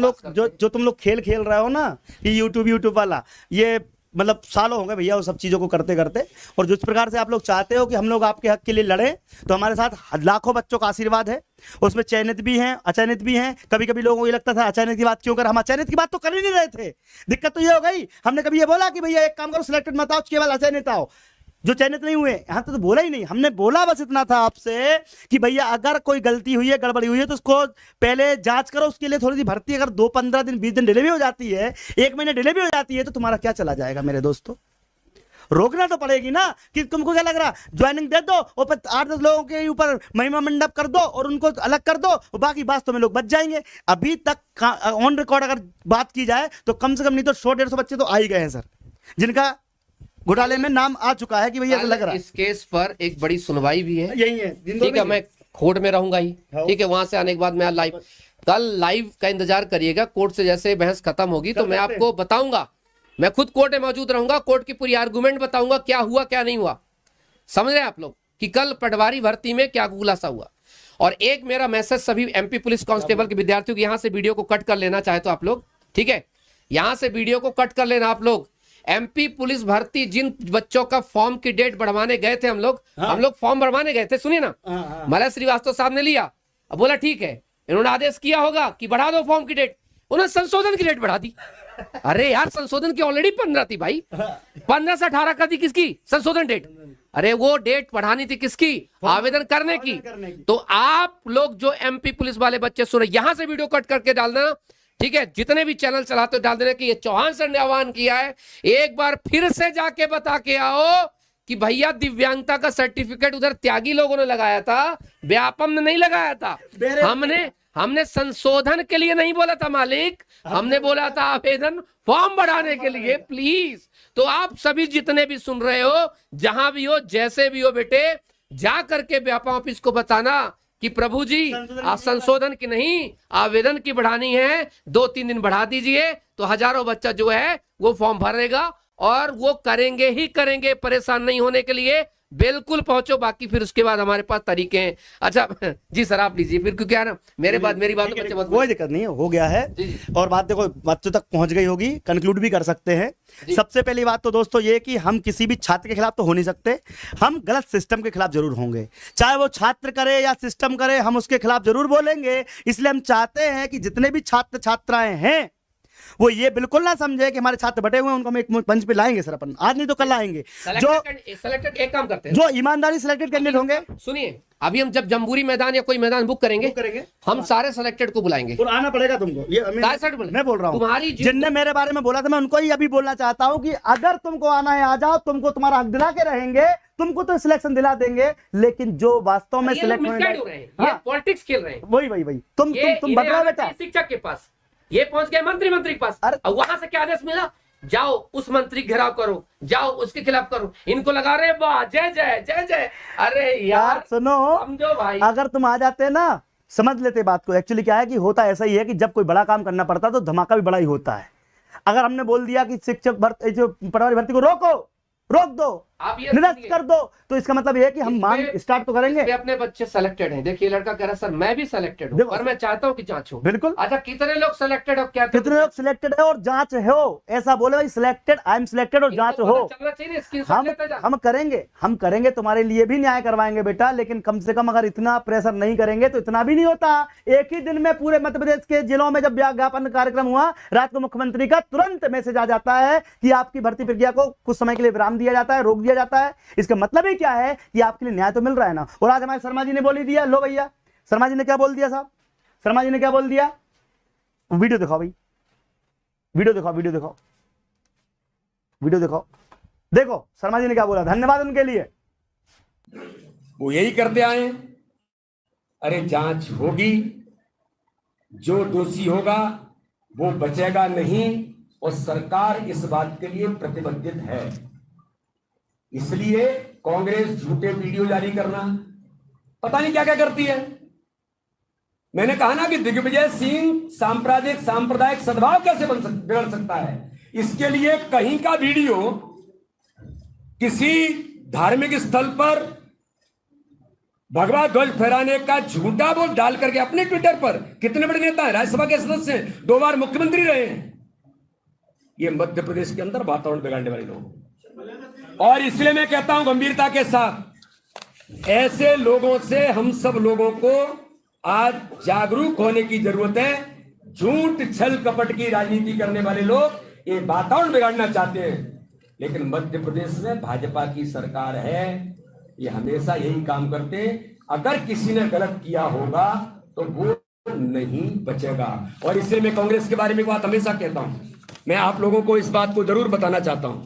लोग खेल खेल रहे हो ना, कि यूट्यूब वाला, ये मतलब सालों हो गए भैया वो सब चीजों को करते करते, और जिस प्रकार से आप लोग चाहते हो कि हम लोग आपके हक के लिए लड़े, तो हमारे साथ लाखों बच्चों का आशीर्वाद है, उसमें चयनित भी हैं, अचयनित भी हैं। कभी कभी लोगों को ये लगता था अचयनित की बात क्यों कर, हम अचयनित की बात तो कर ही नहीं रहे थे। दिक्कत तो ये हो गई, हमने कभी ये बोला कि भैया एक काम करो सिलेक्टेड मत आओ, केवल अचयनित आओ, जो चयनित नहीं हुए यहाँ तो बोला ही नहीं। हमने बोला बस इतना था आपसे कि भैया अगर कोई गलती हुई है, गड़बड़ी हुई है, तो उसको पहले जांच करो, उसके लिए थोड़ी सी भर्ती अगर 2-15 दिन 20 दिन डिले भी हो जाती है, 1 महीने डिले भी हो जाती है, तो तुम्हारा क्या चला जाएगा मेरे दोस्तों। रोकना तो पड़ेगी ना, कि तुमको क्या लग रहा, ज्वाइनिंग दे दो और 8-10 लोगों के ऊपर महिमा मंडप कर दो और उनको अलग कर दो, और बाकी वास्तव में लोग बच जाएंगे। अभी तक ऑन रिकॉर्ड अगर बात की जाए तो कम से कम नहीं तो 100-150 बच्चे तो आ ही गए हैं सर, जिनका घोटाले में नाम आ चुका है कि भैया लग रहा है। इस केस पर एक बड़ी सुनवाई भी है, यही है, ठीक है। मैं कोर्ट में रहूंगा ही, ठीक है। वहां से आने के बाद मैं लाइव, कल लाइव का इंतजार करिएगा। कोर्ट से जैसे बहस खत्म होगी तो मैं आपको बताऊंगा, मैं खुद कोर्ट में मौजूद रहूंगा, कोर्ट की पूरी आर्गुमेंट बताऊंगा क्या हुआ क्या नहीं हुआ। समझ रहे हैं आप लोग कि कल पटवारी भर्ती में क्या खुलासा हुआ। और एक मेरा मैसेज सभी एमपी पुलिस कांस्टेबल के विद्यार्थियों को, यहां से वीडियो को कट कर लेना चाहे तो आप लोग, ठीक है, यहां से वीडियो को कट कर लेना आप लोग। एमपी पुलिस भर्ती जिन बच्चों का फॉर्म की डेट बढ़वाने गए थे हम लोग फॉर्म बढ़वाने गए थे, सुनिए ना, मलय श्रीवास्तव साहब ने लिया, अब बोला ठीक है, इन्होंने आदेश किया होगा कि बढ़ा दो फॉर्म की डेट, उन्होंने संशोधन की डेट बढ़ा दी। अरे यार संशोधन की ऑलरेडी 15 थी भाई, 15 से 18 कर दी किसकी संशोधन डेट, अरे वो डेट बढ़ानी थी किसकी, आवेदन करने की। तो आप लोग जो एमपी पुलिस वाले बच्चे सुने, यहां से वीडियो कट करके डालना, ठीक है, जितने भी चैनल चलाते हो डाल देना कि ये चौहान सर ने आह्वान किया है, एक बार फिर से जाके बता के आओ कि भैया दिव्यांगता का सर्टिफिकेट उधर त्यागी लोगों ने लगाया था, व्यापम ने नहीं लगाया था। हमने संशोधन के लिए नहीं बोला था मालिक, हमने बोला था आवेदन फॉर्म बढ़ाने के लिए। प्लीज, तो आप सभी जितने भी सुन रहे हो, जहां भी हो, जैसे भी हो, बेटे जा करके व्यापम ऑफिस को बताना कि प्रभु जी संशोधन की नहीं, आवेदन की बढ़ानी है, 2-3 दिन बढ़ा दीजिए, तो हजारों बच्चा जो है वो फॉर्म भरेगा और वो करेंगे ही करेंगे। परेशान नहीं होने के लिए बिल्कुल पहुंचो, बाकी फिर उसके बाद हमारे पास तरीके हैं। अच्छा जी सर आप लीजिए फिर, क्योंकि ना मेरे बाद मेरी बात बच्चे मत, कोई दिक्कत नहीं है, हो गया है। और बात देखो बच्चों तक पहुंच गई होगी, कंक्लूड भी कर सकते हैं। सबसे पहली बात तो दोस्तों ये कि हम किसी भी छात्र के खिलाफ तो हो नहीं सकते, हम गलत सिस्टम के खिलाफ जरूर होंगे, चाहे वो छात्र करे या सिस्टम करे, हम उसके खिलाफ जरूर बोलेंगे। इसलिए हम चाहते हैं कि जितने भी छात्र छात्राएं हैं वो ये बिल्कुल ना समझे कि हमारे छात्र बटे हुए हैं, उनको हम एक मंच पे लाएंगे सर, अपन आज नहीं तो कल लाएंगे। जो सिलेक्टेड एक काम करते हैं, जो ईमानदारी सिलेक्टेड कैंडिडेट होंगे, सुनिए, अभी हम जब जम्बूरी मैदान या कोई मैदान बुक करेंगे हम सारे सिलेक्टेड को बुलाएंगे, और आना पड़ेगा तुमको। ये मैं बोल रहा हूँ, तुम्हारी जिनने मेरे बारे में बोला था, मैं उनको ही अभी बोलना चाहता हूँ कि अगर तुमको आना है आ जाओ, तुमको तुम्हारा हक दिला के रहेंगे, तुमको तो सिलेक्शन दिला देंगे। लेकिन जो वास्तव में सिलेक्ट हो रहे हैं, पॉलिटिक्स खेल रहे हैं, वही तुम बदला बेटा, शिक्षक के पास ये पहुंच गए, मंत्री के पास, और वहां से क्या आदेश मिला, जाओ उस मंत्री घेराव करो, जाओ उसके खिलाफ करो, इनको लगा रहे वाह जय जय जय जय। अरे यार सुनो, समझो भाई, अगर तुम आ जाते ना, समझ लेते बात को। एक्चुअली क्या है कि होता ऐसा ही है कि जब कोई बड़ा काम करना पड़ता है तो धमाका भी बड़ा ही होता है। अगर हमने बोल दिया कि शिक्षक भर्ती, जो पटवारी भर्ती को रोक दो, आप ये निरस्त कर दो, तो इसका मतलब ये है कि हम मांग स्टार्ट तो करेंगे। अपने बच्चे सिलेक्टेड हैं, देखिए लड़का कह रहा सर मैं भी सिलेक्टेड हूं, पर मैं चाहता हूं कि जांच हो। बिल्कुल। अच्छा कितने लोग सिलेक्टेड हो, क्या कितने लोग सिलेक्टेड है और जांच हो, ऐसा बोले भाई सिलेक्टेड, आई एम सिलेक्टेड और जांच हो। हम करेंगे तुम्हारे लिए भी न्याय करवाएंगे बेटा, लेकिन कम से कम अगर इतना प्रेशर नहीं करेंगे तो इतना भी नहीं होता। एक ही दिन में पूरे मध्य प्रदेश के जिलों में जब ज्ञापन कार्यक्रम हुआ, रात को मुख्यमंत्री का तुरंत मैसेज आ जाता है कि आपकी भर्ती प्रक्रिया को कुछ समय के लिए विराम दिया जाता है, रोक दिया जाता है। इसका मतलब ही क्या है कि आपके लिए न्याय तो मिल रहा है ना। और आज हमारे शर्मा जी ने बोल ही दिया, लो भैया शर्मा जी ने क्या बोल दिया साहब, शर्मा जी ने क्या बोल दिया, वीडियो दिखाओ भाई, वीडियो दिखाओ, देखो शर्मा जी ने क्या बोला। धन्यवाद उनके लिए, वो यही करते आए। अरे जांच होगी, जो दोषी होगा वो बचेगा नहीं, और सरकार इस बात के लिए प्रतिबद्ध है। इसलिए कांग्रेस झूठे वीडियो जारी करना, पता नहीं क्या क्या करती है। मैंने कहा ना कि दिग्विजय सिंह सांप्रदायिक सद्भाव कैसे बिगड़ सकता है, इसके लिए कहीं का वीडियो किसी धार्मिक स्थल पर भगवा ध्वज फहराने का झूठा बोल डाल करके अपने ट्विटर पर, कितने बड़े नेता हैं, राज्यसभा के सदस्य हैं, 2 बार मुख्यमंत्री रहे हैं, ये मध्य प्रदेश के अंदर वातावरण बिगाड़ने वाले लोग। और इसलिए मैं कहता हूं गंभीरता के साथ, ऐसे लोगों से हम सब लोगों को आज जागरूक होने की जरूरत है। झूठ छल कपट की राजनीति करने वाले लोग ये वातावरण बिगाड़ना चाहते हैं, लेकिन मध्य प्रदेश में भाजपा की सरकार है, ये हमेशा यही काम करते हैं। अगर किसी ने गलत किया होगा तो वो नहीं बचेगा। और इसलिए मैं कांग्रेस के बारे में बात हमेशा कहता हूं, मैं आप लोगों को इस बात को जरूर बताना चाहता हूं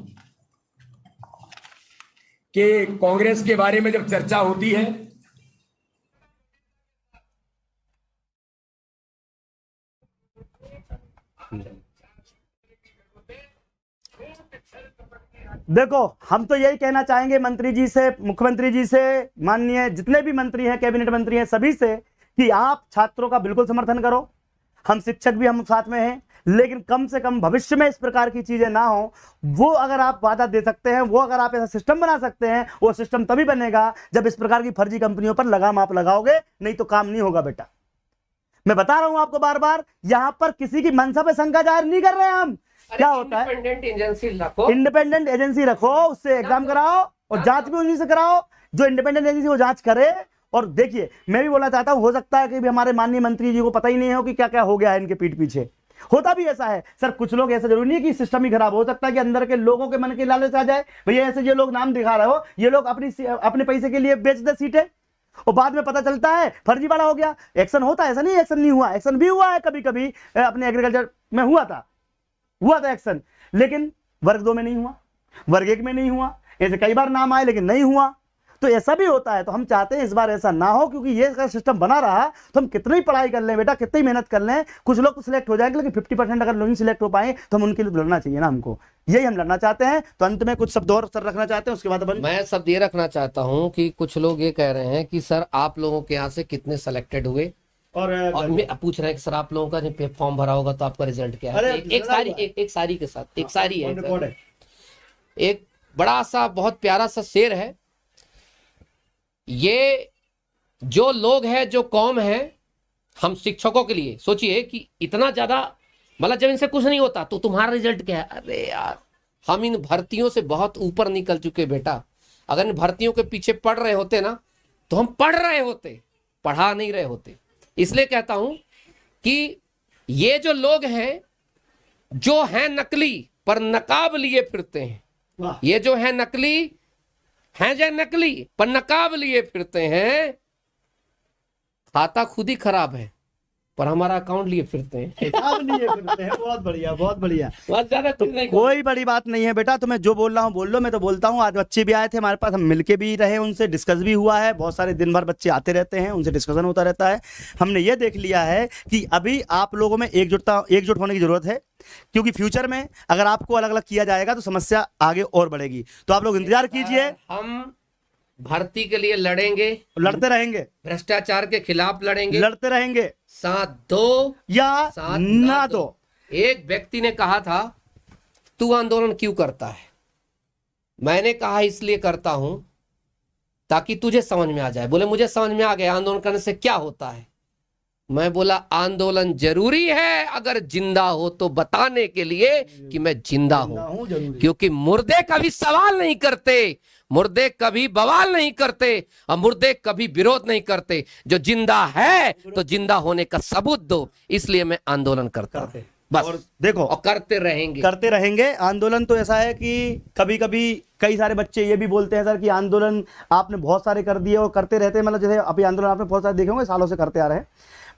कि कांग्रेस के बारे में जब चर्चा होती है देखो, हम तो यही कहना चाहेंगे मंत्री जी से, मुख्यमंत्री जी से, माननीय जितने भी मंत्री हैं, कैबिनेट मंत्री हैं, सभी से, कि आप छात्रों का बिल्कुल समर्थन करो। हम शिक्षक भी हम साथ में हैं, लेकिन कम से कम भविष्य में इस प्रकार की चीजें ना हो। वो अगर आप वादा दे सकते हैं, वो अगर आप ऐसा सिस्टम बना सकते हैं, वो सिस्टम तभी बनेगा जब इस प्रकार की फर्जी कंपनियों पर लगाम आप लगाओगे, नहीं तो काम नहीं होगा बेटा। मैं बता रहा हूं आपको बार बार, यहां पर किसी की मंशा पे शंका जाहिर नहीं कर रहे हैं हम। क्या होता है, इंडिपेंडेंट एजेंसी रखो, इंडिपेंडेंट एजेंसी रखो, उससे एग्जाम कराओ और जांच भी उन्हीं से कराओ, जो इंडिपेंडेंट एजेंसी वो जांच करे। और देखिए, मैं भी बोलना चाहता हूं, हो सकता है कि भी हमारे माननीय मंत्री जी को पता ही नहीं हो कि क्या क्या हो गया है इनके पीठ पीछे। होता भी ऐसा है सर, कुछ लोग, ऐसा जरूरी नहीं है कि सिस्टम ही खराब हो सकता है कि अंदर के लोगों के मन के लालच आ जाए, भैया ऐसे ये लोग नाम दिखा रहे हो, ये लोग अपने पैसे के लिए बेच दे सीटें, और बाद में पता चलता है फर्जीवाड़ा हो गया। एक्शन होता है, ऐसा नहीं एक्शन नहीं हुआ, एक्शन भी हुआ है कभी कभी। अपने एग्रीकल्चर में हुआ था एक्शन, लेकिन वर्ग 2 में नहीं हुआ, वर्ग 1 में नहीं हुआ, ऐसे कई बार नाम आए लेकिन नहीं हुआ। तो ऐसा भी होता है। तो हम चाहते हैं इस बार ऐसा ना हो, क्योंकि ये अगर सिस्टम बना रहा तो हम कितनी ही पढ़ाई कर लें बेटा, कितनी मेहनत कर लें, कुछ लोग तो सिलेक्ट हो जाएंगे, लेकिन 50% अगर लोग नहीं सिलेक्ट हो पाए तो हम उनके लिए लड़ना चाहिए ना, हमको यही हम लड़ना चाहते हैं। तो अंत में कुछ शब्द और सर रखना चाहते हैं, उसके बाद अपन मैं शब्द ये रखना चाहता हूं कि कुछ लोग ये कह रहे हैं कि सर आप लोगों के यहाँ से कितने सेलेक्टेड हुए, और मैं पूछ रहे हैं कि सर आप लोगों का जब फॉर्म भरा होगा तो आपका रिजल्ट क्या है। एक सारी के साथ एक सारी है, एक बड़ा सा बहुत प्यारा सा शेर है। ये जो लोग हैं, जो कौम है, हम शिक्षकों के लिए सोचिए कि इतना ज्यादा, मतलब जब इनसे कुछ नहीं होता तो तुम्हारा रिजल्ट क्या है। अरे यार, हम इन भर्तियों से बहुत ऊपर निकल चुके बेटा। अगर इन भर्तियों के पीछे पढ़ रहे होते ना तो हम पढ़ रहे होते, पढ़ा नहीं रहे होते। इसलिए कहता हूं कि ये जो लोग हैं, जो हैं नकली पर नकाब लिए फिरते हैं, ये जो है नकली हैं, जो नकली पर नकाब लिए फिरते हैं, खाता खुद ही खराब है पर हमारा अकाउंट लिए फिरते हैं। बहुत बढ़िया, बहुत बढ़िया। बहुत ज्यादा तो कोई बड़ी बात नहीं है बेटा, तो मैं जो बोल रहा हूँ बोल लो, मैं तो बोलता हूँ। आज बच्चे भी आए थे हमारे पास, हम मिलके भी रहे, उनसे डिस्कस भी हुआ है। बहुत सारे दिन भर बच्चे आते रहते हैं, उनसे डिस्कशन होता रहता है। हमने ये देख लिया है कि अभी आप लोगों में एकजुट होने की जरूरत है, क्योंकि फ्यूचर में अगर आपको अलग अलग किया जाएगा तो समस्या आगे और बढ़ेगी। तो आप लोग इंतजार कीजिए, हम भर्ती के लिए लड़ेंगे, लड़ते रहेंगे, भ्रष्टाचार के खिलाफ लड़ेंगे, लड़ते रहेंगे, साथ दो या साथ ना दो। एक व्यक्ति ने कहा था, तू आंदोलन क्यों करता है? मैंने कहा इसलिए करता हूं ताकि तुझे समझ में आ जाए। बोले मुझे समझ में आ गया, आंदोलन करने से क्या होता है। मैं बोला आंदोलन जरूरी है, अगर जिंदा हो तो बताने के लिए कि मैं जिंदा हूं, क्योंकि मुर्दे कभी सवाल नहीं करते, मुर्दे कभी बवाल नहीं करते, और मुर्दे कभी विरोध नहीं करते। जो जिंदा है तो जिंदा होने का सबूत दो, इसलिए मैं आंदोलन करता हूं बस। और देखो, और करते रहेंगे आंदोलन। तो ऐसा है कि कभी कभी कई सारे बच्चे ये भी बोलते हैं सर कि आंदोलन आपने बहुत सारे कर दिए और करते रहते हैं, मतलब जैसे अभी आंदोलन आपने बहुत सारे देखे होंगे, सालों से करते आ रहे हैं।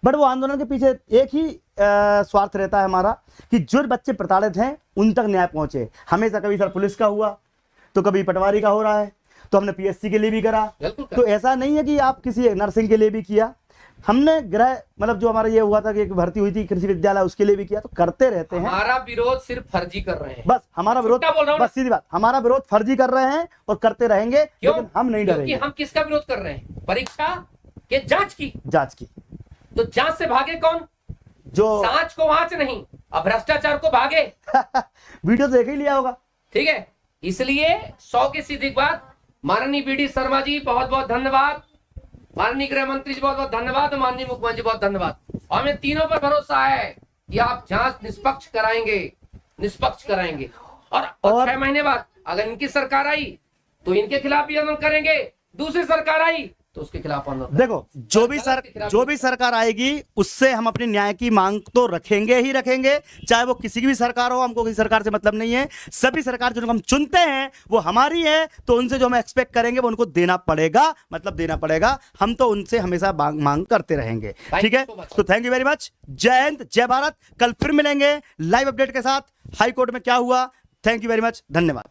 बट वो आंदोलन के पीछे एक ही स्वार्थ रहता है हमारा, कि जो बच्चे प्रताड़ित हैं उन तक न्याय पहुंचे। हमेशा कभी सर पुलिस का हुआ तो कभी पटवारी का हो रहा है, तो हमने पीएससी के लिए भी करा। तो ऐसा नहीं है कि आप किसी नर्सिंग के लिए भी किया, हमने गृह मतलब जो हमारा ये हुआ था कि एक भर्ती हुई थी कृषि विद्यालय, उसके लिए भी किया। तो करते रहते हैं। हमारा विरोध सिर्फ फर्जी कर रहे हैं, बस हमारा विरोध, बस सीधी बात, हमारा विरोध फर्जी कर रहे हैं और करते रहेंगे, लेकिन हम नहीं डरेंगे। हम किसका विरोध कर रहे हैं? परीक्षा के जांच की। तो जांच से भागे कौन? जो सांच को वाच नहीं, अब भ्रष्टाचार को भागे। वीडियो देख ही लिया होगा, ठीक है। इसलिए 100 की सीधी बात, माननीय बीडी शर्मा जी बहुत बहुत धन्यवाद, माननीय गृह मंत्री जी बहुत बहुत धन्यवाद, माननीय मुख्यमंत्री जी बहुत धन्यवाद। और हमें तीनों पर भरोसा है कि आप जांच निष्पक्ष कराएंगे। और 6 महीने बाद अगर इनकी सरकार आई तो इनके खिलाफ भी आंदोलन करेंगे, दूसरी सरकार आई तो उसके खिलाफ आंदोलन। देखो जो भी सरकार आएगी उससे हम अपनी न्याय की मांग तो रखेंगे ही रखेंगे, चाहे वो किसी की भी सरकार हो। हमको किसी सरकार से मतलब नहीं है। सभी सरकार जो हम चुनते हैं वो हमारी है, तो उनसे जो हम एक्सपेक्ट करेंगे वो उनको देना पड़ेगा, मतलब देना पड़ेगा। हम तो उनसे हमेशा मांग करते रहेंगे। ठीक है, तो थैंक यू वेरी मच। जय हिंद, जय भारत। कल फिर मिलेंगे लाइव अपडेट के साथ, हाई कोर्ट में क्या हुआ। थैंक यू वेरी मच, धन्यवाद।